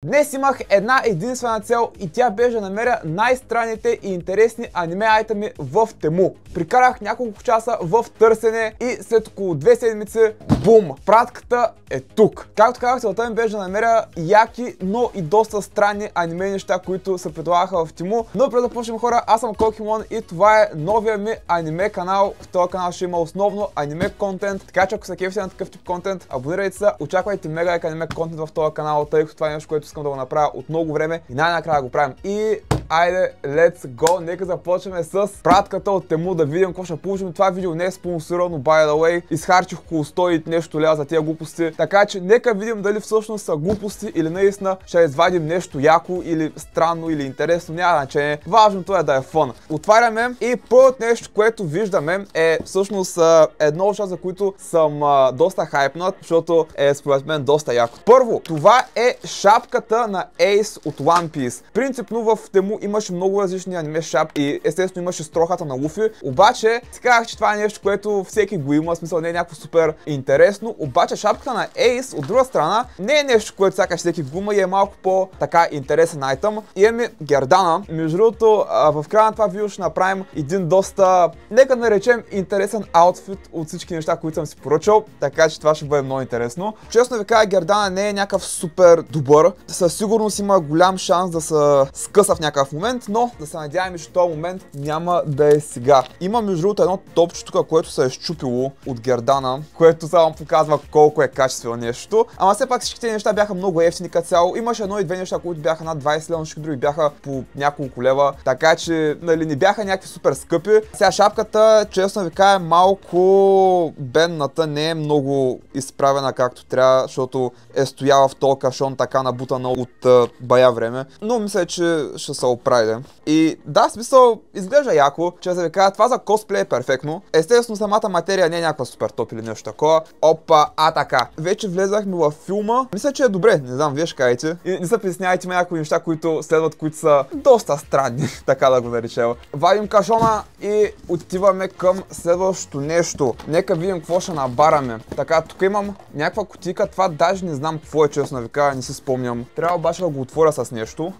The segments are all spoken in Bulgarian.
Днес имах една единствена цел и тя беше да намеря най-странните и интересни аниме айтеми в Тему. Прикарах няколко часа в търсене и след около 2 седмици, бум! Пратката е тук. Както казах, целта ми беше да намеря яки, но и доста странни аниме неща, които се предлагаха в Тему. Но преди да почнем, хора, аз съм Cokimon и това е новия ми аниме канал. В този канал ще има основно аниме контент, така че ако се кефите на такъв тип контент, абонирайте се, очаквайте мега як аниме контент в този канал, тъй като това е нещо, което искам да го направя от много време и най-накрая го правим. И айде, let's go! Нека започнем с пратката от Тему да видим какво ще получим. Това видео не е спонсорирано, by the way. Изхарчих около 100 и нещо лева за тия глупости. Така че нека видим дали всъщност са глупости или наистина ще извадим нещо яко или странно или интересно. Няма значение. Важното е да е фън. Отваряме и първото нещо, което виждаме е всъщност едно от за които съм доста хайпнат, защото е според мен доста яко. Първо, това е шапката на Ace от One Piece. Принципно в Тему имаше много различни аниме шапки и естествено имаше строхата на Луфи. Обаче си казах, че това е нещо, което всеки го има, в смисъл не е някакво супер интересно. Обаче шапката на Ace от друга страна не е нещо, което сякаш всеки го има и е малко по-така интересен айтъм. Имаме Гердана. Между другото, в края на това видео ще направим един доста, нека наречем, интересен аутфит от всички неща, които съм си поръчал. Така че това ще бъде много интересно. Честно ви кажа, Гердана не е някакъв супер добър. Със сигурност има голям шанс да се скъса в някакъв момент, но да се надяваме, че този момент няма да е сега. Има между другото едно топче тук, което се е счупило от Гердана, което само показва колко е качествено нещо. Ама все пак всичките неща бяха много ефтини като цяло. Имаше едно и две неща, които бяха над 20 лева, всички други бяха по няколко лева, така че нали, не бяха някакви супер скъпи. Сега шапката, честно ви кажа, малко бедната, не е много изправена както трябва, защото е стояла в този кашон така набутана от бая време. Но мисля, че ще се оправи. И да, смисъл, изглежда яко, че да ви кажа, това за косплей е перфектно. Естествено, самата материя не е някаква супер топ или нещо такова. Опа, така. Вече влезахме във филма. Мисля, че е добре, не знам, вие ще кажете. И не се притеснявайте, някои неща, които следват, които са доста странни, така да го наречем. Вадим кашона и отиваме към следващото нещо. Нека видим какво ще набараме. Така, тук имам някаква кутийка, това даже не знам какво е, честно да ви кажа, не си спомням. Трябва обаче да го отворя с нещо.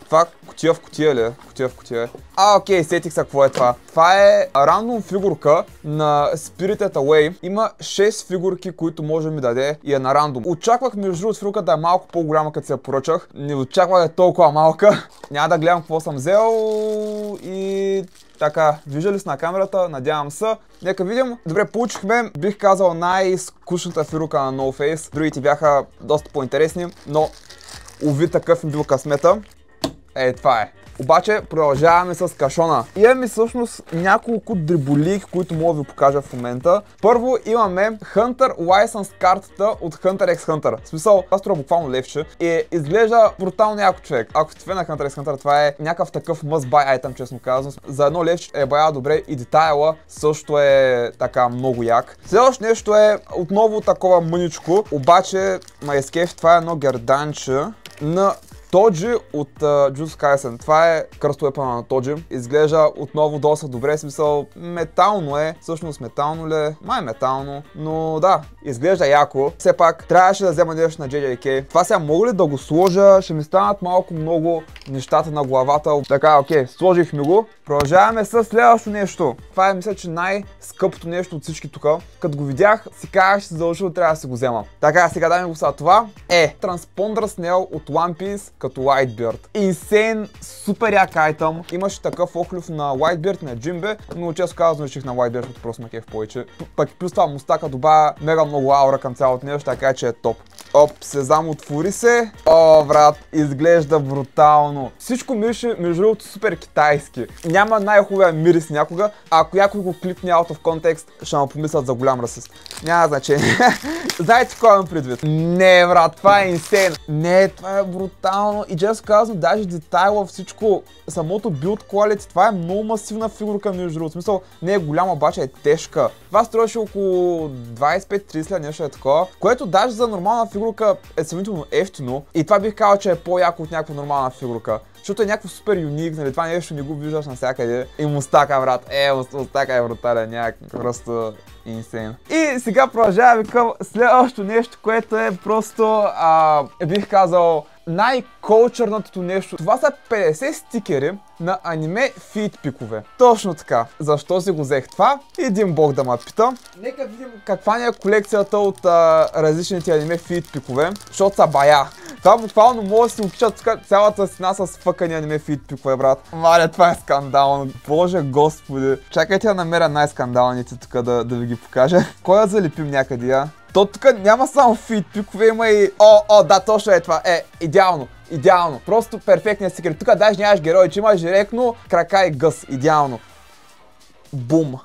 Това кутия в кутия ли е? Кутия в кутия е. Окей, сетих се какво е това. Това е рандом фигурка на Spirited Away. Има 6 фигурки, които може да ми даде и е на рандом. Очаквах между другото фигурката да е малко по-голяма, като се я поръчах. Не очаквах да е толкова малка. Няма да гледам какво съм взел и така, виждали с на камерата, надявам се. Нека видим. Добре, получихме, бих казал, най-скучната фигурка на No Face. Другите бяха доста по-интересни, но уви такъв им бил късмета. Това е. Обаче продължаваме с кашона. Имаме всъщност няколко дреболийки, които мога да ви покажа в момента. Първо имаме Hunter License картата от Hunter x Hunter. В смисъл, това струва буквално левче и изглежда брутално яко, човек. Ако сте на Hunter x Hunter, това е някакъв такъв must buy item, честно казвам. За едно левче е бая добре и детайла също е така много як. Следващото нещо е отново такова мъничко, обаче майскеф, това е едно герданче на Тоджи от Jujutsu Kaisen. Това е кръстовепана на Тоджи. Изглежда отново доста добре, смисъл метално е. Всъщност метално ли е? Май метално. Но да, изглежда яко. Все пак трябваше да взема нещо на JJK. Това сега мога ли да го сложа? Ще ми станат малко много нещата на главата. Така, окей, сложих ми го. Продължаваме с следващото нещо. Това е, мисля, че най-скъпото нещо от всички тук. Като го видях, си казах, че се задължително трябва да си го взема. Така, сега дай ми го сега. Това е Transponder Snail от One Piece като Whitebeard. Insane, супер як айтъм. Имаше такъв охлюв на Whitebeard, на Джимбе, но често казвам, реших на Whitebeard, защото просто ме кеф повече. Пък плюс това мустака добавя мега много аура към цялото нещо, така че е топ. Оп, сезам, отвори се. О, брат, изглежда брутално. Всичко мирише, между другото, супер китайски. Няма най-хубавия мирис някога. Ако някой го клипне out of context, ще ме помислят за голям расист. Няма значение. Знаете кой имам предвид? Не, брат, това е инсейн. Не, това е брутално. И често казвам, даже детайла, всичко, самото build quality, това е много масивна фигурка, между другото. В смисъл, не е голяма, обаче е тежка. Това струваше около 25-30 нещо е такова, което даже за нормална фигурка е сравнително ефтино. И това бих казал, че е по-яко от някаква нормална фигурка. Защото е някакво супер юник, нали, това нещо не го виждаш навсякъде. И мустака, брат, мустака е брутален, някак просто Insane. И сега продължаваме към следващото нещо, което е просто, бих казал, най-кулчърното нещо. Това са 50 стикери на аниме фидпикове. Точно така. Защо си го взех това? Един бог да ме пита. Нека видим каква ни е колекцията от различните аниме фидпикове, защото са бая. Това буквално може да си опишат цялата стена с фъкани аниме фидпикове, брат. Маля, това е скандално. Боже господи. Чакайте да намеря най-скандалните тук да ви ги покажа. Кой да залепим някъде, я? То тук няма само фидпикове, има и... Да, точно е това. Идеално. Идеално. Просто перфектният стикер. Тук даже нямаш герой, че имаш директно крака и гъс. Идеално. Бум.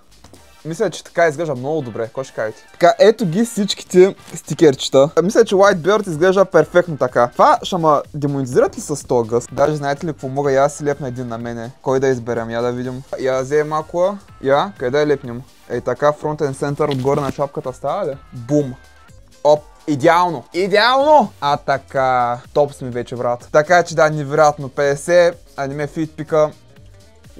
Мисля, че така изглежда много добре. Кой ще кажете? Така, ето ги всичките стикерчета. Мисля, че Whitebird изглежда перфектно така. Това ще ма демонизират ли с този гъс? Даже знаете ли какво мога? Я си лепна един на мене. Кой да изберем? Я да видим. Я вземем малко. Я, къде да я лепнем? Ей така, фронтен център отгоре на шапката става ли? Бум. Оп. Идеално! Идеално! Така, топ сме вече, брат. Така че да, невероятно 50 аниме фидпика.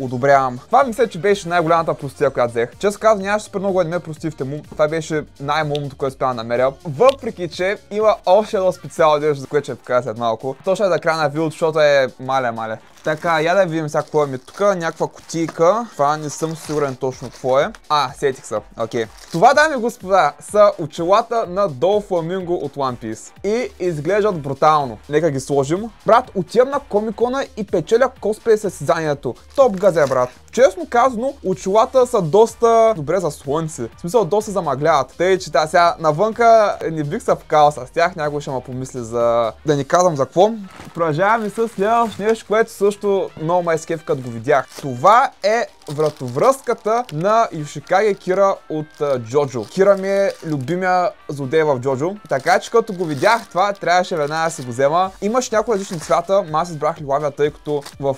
Одобрявам. Това мисля, че беше най-голямата простия, която взех. Честно казвам, нямаше супер много аниме простивите му. Това беше най-модното, което успя да намеря. Въпреки, че има още едно специално нещо, за което ще покажа след малко. Точно е да края на видеото, защото е маля. Така, я да видим сега какво е тук. Някаква кутийка. Това не съм сигурен точно какво е. Сетих се. Окей. Това, дами и господа, са очилата на Doflamingo от One Piece. И изглеждат брутално. Нека ги сложим. Брат, отивам на Комикона и печеля косплей състезанието. Топ газе, брат. Честно казано, очилата са доста добре за слънце. В смисъл, доста замъгляват. Тъй, че сега навънка не бих се вкал с тях. Някой ще ме помисли за... Да ни казвам за какво. Продължаваме с следващото нещо, което също много ме изкефи, като го видях. Това е вратовръзката на Йошикаге Кира от Джоджо. Кира ми е любимия злодей в Джоджо. Така че като го видях това, трябваше веднага да си го взема. Имаш някои различни цвята, аз избрах лилавия, тъй като в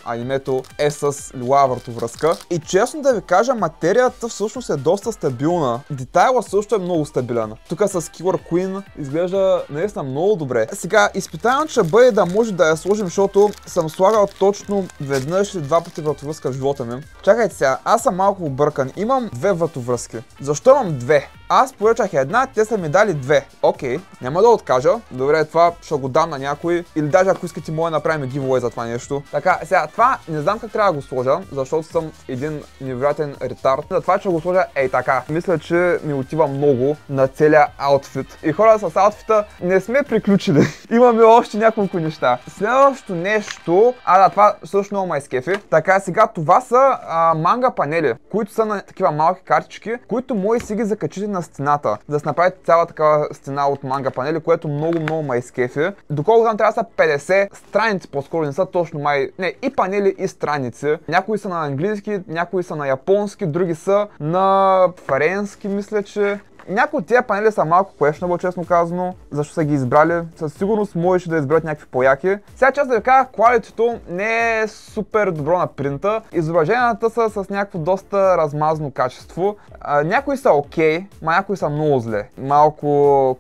анимето е с лилава вратовръзка. И честно да ви кажа, материята всъщност е доста стабилна. Детайла също е много стабилен. Тук с Killer Queen изглежда наистина много добре. Сега, изпитанието ще бъде да може да я сложим, защото съм слагал точно веднъж или два пъти вратовръзка в живота ми. Чакайте сега, аз съм малко объркан. Имам две вратовръзки. Защо имам две? Аз поръчах една, те са ми дали две. Окей, няма да откажа. Добре, това ще го дам на някой. Или даже ако искате, може да направим giveaway за това нещо. Така, сега, това не знам как трябва да го сложа, защото съм един невероятен ретард. Затова ще го сложа така. Мисля, че ми отива много на целия аутфит. И хора, с аутфита не сме приключили. Имаме още няколко неща. Следващото нещо... това също много ме изкефи. Така, сега това са манга панели, които са на такива малки картички, които може да си ги закачите на стената, да се направите цяла такава стена от манга панели, което много ме изкефи. Доколко там трябва да са 50 страници, по-скоро не са точно не, и панели, и страници. Някои са на английски, някои са на японски, други са на френски, мисля, че. Някои от тези панели са малко questionable, честно казано, защо са ги избрали. Със сигурност можеше да изберат някакви по-яки. Сега част да ви кажа, quality-то не е супер добро на принта. Изображенията са с някакво доста размазано качество. Някои са окей, някои са много зле. Малко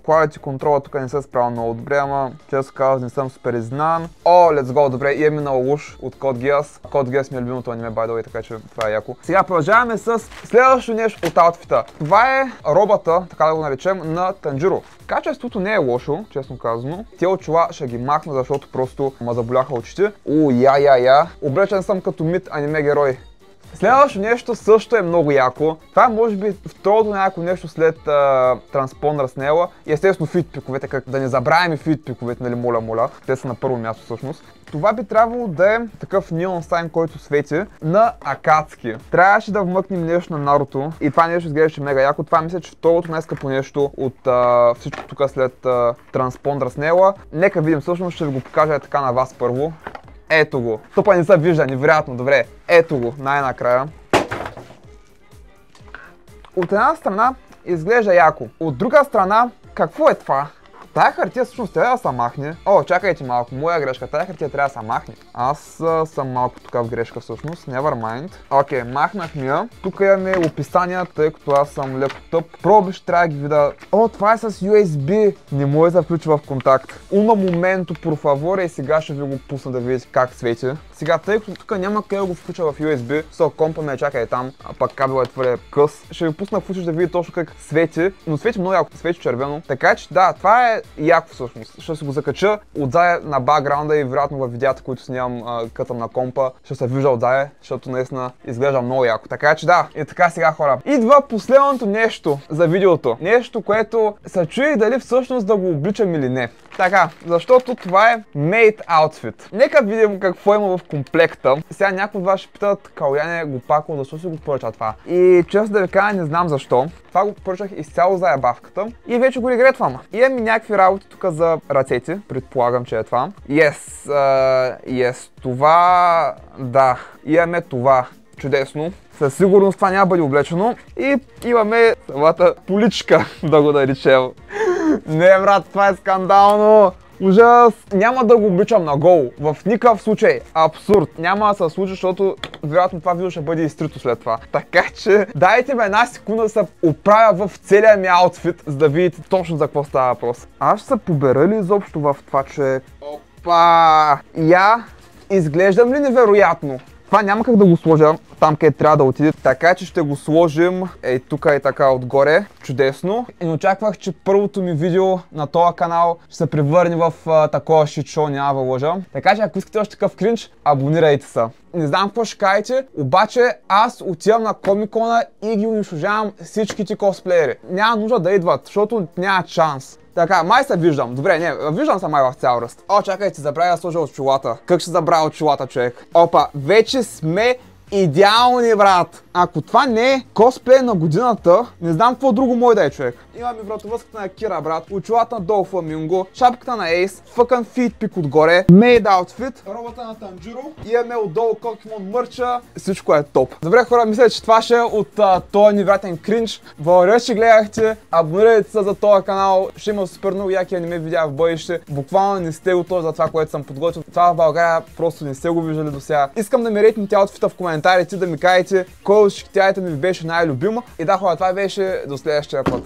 quality контрола тук не се е справил много добре, ама честно казвам не съм супер изнан. Let's go, добре, и е минал уж от Code Geass. Code Geass ми е любимото аниме, by the way, така че това е яко. Сега продължаваме с следващото нещо от аутфита. Това е робата, така да го наречем, на Танжиро. Качеството не е лошо, честно казано. Те очила ще ги махна, защото просто ме заболяха очите. Облечен съм като мид аниме герой. Следващото нещо също е много яко. Това е може би второто някакво нещо след транспондър с Нела. И естествено фидпиковете, да не забравяме фидпиковете, нали, моля. Те са на първо място всъщност. Това би трябвало да е такъв неон сайн, който свети на Акацки. Трябваше да вмъкнем нещо на Наруто и това нещо изглеждаше мега яко. Това мисля, че второто най-скъпо нещо от всичко тук след транспондър с Нела. Нека видим, всъщност ще ви го покажа така на вас първо. Ето го. Топа не се вижда, невероятно, добре. Ето го, най-накрая. От една страна изглежда яко. От друга страна, какво е това? Тая хартия всъщност трябва да се махне. О, чакайте малко, моя грешка. Тая хартия трябва да се махне. Аз съм малко тук в грешка всъщност. Never mind. Окей, махнахме я. Тук имаме описания, тъй като аз съм леко тъп. Проби ще трябва да ги видя. О, това е с USB. Не може да включва в контакт. Уна моменто, por favor, и сега ще ви го пусна да видите как свети. Сега, тъй като тук няма къде да го включа в USB, компа ме чака там, а пак кабел е твърде къс. Ще ви пусна футаж да видите точно как свети, но свети много яко, свети червено. Така че да, това е яко всъщност. Ще се го закача отзад на бакграунда и вероятно в видеята, които снимам кътам на компа, ще се вижда отзад, защото наистина изглежда много яко. Така че да, и така сега хора. Идва последното нещо за видеото. Нещо, което се чуи дали всъщност да го обличам или не. Така, защото това е Made Outfit. Нека видим какво има в комплекта. Сега някои от вас ще питат, Каляне го пакал, защо си го поръча това? И честно да ви кажа, не знам защо. Това го поръчах изцяло за ябавката и вече го регретвам. Имам и някакви работи тук за ръцете, предполагам, че е това. Yes, това, да, имаме това. Чудесно. Със сигурност това няма да бъде облечено. И имаме самата поличка, да го наречем. Не, брат, това е скандално! Ужас! Няма да го обличам на гол. В никакъв случай. Абсурд. Няма да се случи, защото вероятно това видео ще бъде изтрито след това. Така че дайте ме една секунда да се оправя в целия ми аутфит, за да видите точно за какво става въпрос. Аз ще се побера ли изобщо в това, че... Опа! Я изглеждам ли невероятно? Това няма как да го сложа там, къде трябва да отиде, така че ще го сложим тук и така отгоре. Чудесно. И не очаквах, че първото ми видео на този канал ще се превърне в такова шит-шоу, няма да лъжа. Така че ако искате още такъв кринж, абонирайте се. Не знам какво ще кажете, обаче аз отивам на Комикона и ги унищожавам всичките косплеери. Няма нужда да идват, защото няма шанс. Така, май се виждам. Добре, не, виждам се май в цял ръст. О, чакайте, забравя да сложа очилата. Как ще забравя очилата, човек? Опа, вече сме идеални, брат. Ако това не е косплей на годината, не знам какво друго може да е, човек. Имаме вратовръзката на Кира, брат, очилата на Долу Фламинго, шапката на Ейс, фъкън фит пик отгоре, Made Outfit, робата на Танджиро, имаме отдолу Покемон мърча, всичко е топ. Добре хора, мисля, че това ще е от този невероятен кринж. Благодаря, че гледахте, абонирайте се за този канал, ще има супер много яки аниме видеа в бъдеще. Буквално не сте готови за това, което съм подготвил. Това в България просто не сте го виждали до сега. Искам да ми рейтните аутфита в коментарите, да ми кажете кой от шикетяите ми беше най-любима. И да хора, това беше до следващия път.